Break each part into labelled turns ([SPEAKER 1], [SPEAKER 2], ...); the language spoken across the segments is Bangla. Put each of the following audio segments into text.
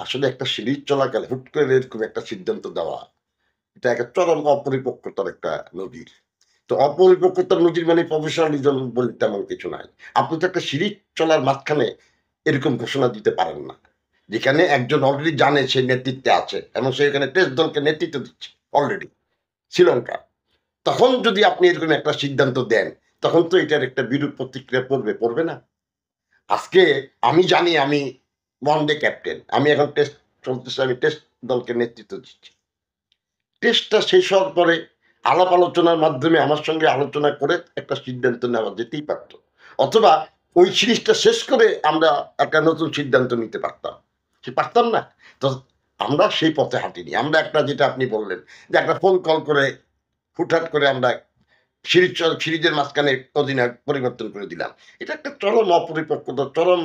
[SPEAKER 1] আসলে একটা সিরিজ চলাকালে হুট করে এরকম একটা সিদ্ধান্ত দেওয়া, এটা একটা চরম অপরিপক্কতার একটা নজির। তো অপরিপক্কতার নজির মানে প্রফেশনালিজম বলে তেমন কিছু নাই। আপনি তো একটা সিরিজ চলার মাঝখানে এরকম ঘোষণা দিতে পারেন না। যেখানে একজন অলরেডি জানে সে নেতৃত্বে আছে এবং সে এখানে টেস্ট দলকে নেতৃত্ব দিচ্ছে অলরেডি শ্রীলঙ্কা। তখন যদি আপনি এরকম একটা সিদ্ধান্ত দেন, তখন তো এটার একটা বিরূপ প্রতিক্রিয়া পড়বে, পড়বে না? আজকে আমি জানি আমি ওয়ান ডে ক্যাপ্টেন। আমি এখন টেস্ট চলতেছে, আমি টেস্ট দলকে নেতৃত্ব দিচ্ছি। টেস্টটা শেষ হওয়ার পরে আলাপ আলোচনার মাধ্যমে আমার সঙ্গে আলোচনা করে একটা সিদ্ধান্ত নেওয়া যেতেই পারত। অথবা ওই সিরিজটা শেষ করে আমরা একটা নতুন সিদ্ধান্ত নিতে পারতাম। সে পারতাম না? তো আমরা সেই পথে হাঁটিনি। আমরা একটা যেটা আপনি বললেন যে একটা ফোন কল করে হুটহাট করে আমরা সিরিজের মাঝখানে অধিনায়ক পরিবর্তন করে দিলাম। এটা একটা চরম অপরিপক্কতা, চরম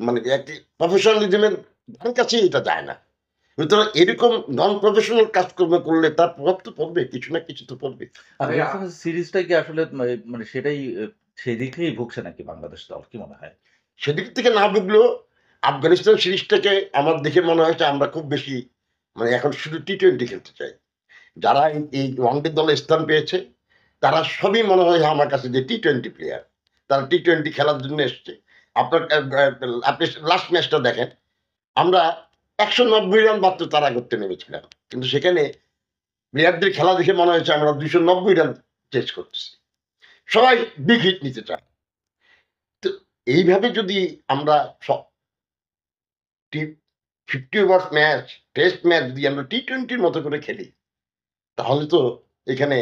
[SPEAKER 1] মানে একটি প্রফেশনালিজমের ধারে কাছেই এটা যায় না। সুতরাং এরকম নন প্রফেশনাল কাজকর্ম করলে তার প্রভাব তো পড়বে, কিছু না কিছু তো পড়বে।
[SPEAKER 2] আর
[SPEAKER 3] ভাইয়া
[SPEAKER 2] এরফলে সিরিজটা কি আসলে মানে সেটাই সেদিক থেকেই ভুগছে নাকি বাংলাদেশ দল? কি মনে হয়?
[SPEAKER 1] সেদিক থেকে না ভুগলেও আফগানিস্তান সিরিজটাকে আমার দেখে মনে হয়েছে আমরা খুব বেশি মানে এখন শুধু টি-টোয়েন্টি খেলতে চাই। যারা এই ওয়ানডে দলে স্থান পেয়েছে তারা সবই মনে হয় আমার কাছে যে টি-টোয়েন্টি প্লেয়ার। তারা টি-টোয়েন্টি খেলার জন্য এসছে। আপনার আপনি লাস্ট ম্যাচটা দেখেন। আমরা ১৯০ রান মাত্র তাড়া করতে নেমেছিলাম। কিন্তু সেখানে প্লেয়ারদের খেলা দেখে মনে হয়েছে আমরা ২৯০ রান চেস করতেছি। সবাই বিগ হিট নিতে চায়। তো এইভাবে যদি আমরা সব টি 50 ওভার ম্যাচ, টেস্ট ম্যাচ যদি আমরা টি-টোয়েন্টির মতো করে খেলি, তাহলে তো এখানে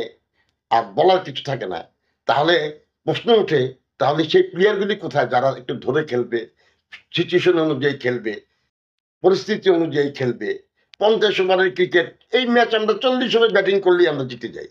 [SPEAKER 1] আর বলার কিছু থাকে না। তাহলে প্রশ্ন ওঠে, তাহলে সেই প্লেয়ারগুলি কোথায় যারা একটু ধরে খেলবে, সিচুয়েশন অনুযায়ী খেলবে, পরিস্থিতি অনুযায়ী খেলবে। ৫০ ওভারের ক্রিকেট, এই ম্যাচ আমরা ৪০ ওভার ব্যাটিং করলেই আমরা জিতে যাই।